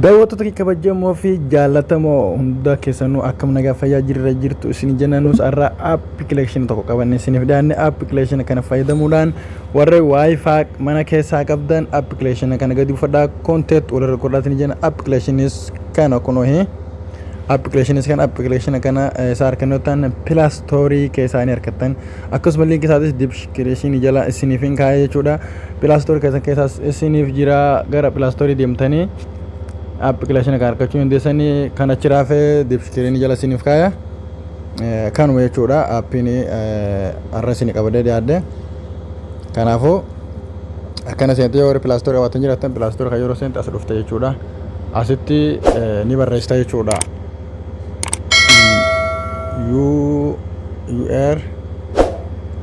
daawwattoota kabajamoo fi jaallatamoo hunda keessanuu akkam nagaa fayyaa jirtu isin jennanus irraa appilikeeshinii tokko qabanne isiniif dhiyaanne appilikeeshinii kana fayyadamuudhaan warra wifi mana keessaa qabdan appilikeeshinii kana gadi buufadhaa content walirra godhatanii jenna appilikeeshiniis kana kunuuhi appilikeeshinii kana saar kennotan Play Store keessanii argattan akkasumas linkii isaatis description jala isiniif hin kaa'ee jechuudha. Play Store keessaas isiniif jira gara Play Store deemtanii appilikeeshinii kana argachuu dandeessanii kan achiraa fi description jala isiniif kaa'ee kanuma jechuudha. Appiin arrasini qabadee dhiyaadde kanaafuu akkana seentee yoo Play Store qabaatan jiraatan Play Store kan yeroo seente as dhufte jechuudha. Asitti ni barreessita jechuudha. UR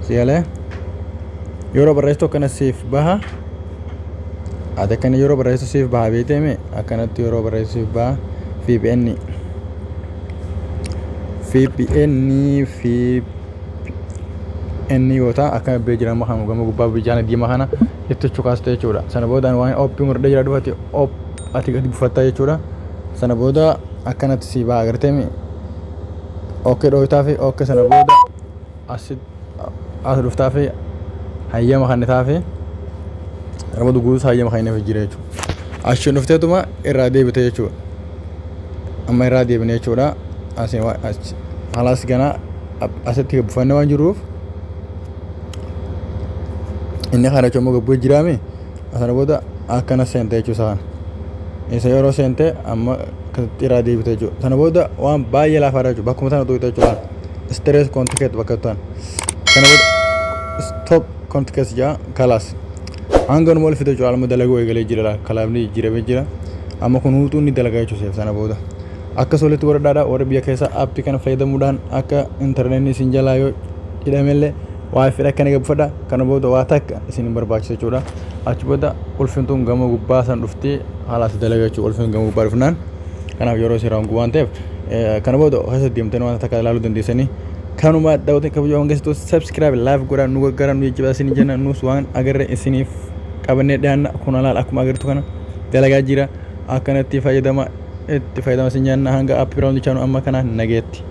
siyalee yeroo barreessitu akkana siif baha ati akkana yeroo barreessitu siif baha beekame akkanatti yeroo barreessitu siif baha VPN yoota akka beejirama kan gama gubbaa bijaana diimaa kana itti chukaasta jechuudha. Sana boodaan waan oppii murdee jira dhufati ati gadi buufatta jechuudha. Sana booda akkanatti si baha agarteemi okkee dhooytaa fi okkee sana booda as dhuftaa fi hayyama kannitaa fi ramadu guutus hayyama kanniif jira jechuudha. Ashiin dhufteetuma irraa deebite jechuudha. Amma irraa deebine jechuudha. Halaas gana asitti buufannee waan jiruuf inni kana jechuun gabbuu jiraame sana booda akkana seente jechuudha. Isa yeroo seente amma kasatti irraa deebite jechuudha. Sana booda waan baay'ee laafaadha jechuudha. Bakkuma sana tuqite jechuudha. Stress contact bakka tuan. Sana booda stop contact jaa kalas. Hanga numal fide jechuudha. Alma dalagoo eegalee jira kalaamni jirame jira. Amma kun huutuu ni dalagaa jechuudha. Sana booda akka solitti waradaadha warra biyya keessa appii kana fayyadamuudhaan akka intarneetni isin jalaa yoo hidhamellee wifi akka naga buufadha. Kana booda waa takka isin barbaachisa jechuudha. Achi booda ulfintuun gama gubbaa san dhuftee haalaas dalagaa jechuudha. Ulfintuun gama gubbaa dhufnaan kanaaf yeroo siraan waan ta'eef kana booda keessa deemtanii waan takka ilaaluu dandeessanii kanuma daawwatanii kabajaa wangeessitu subscribe live godhaa nu gargaaraa nu jajjabeessaa isin jenna nus waan agarre isiniif qabannee dhiyaanna kun alaal akkuma agartu kana dalagaa jira akkanatti fayyadama itti fayyadama isin jenna hanga appii biraawundi chaanu amma kana nageetti.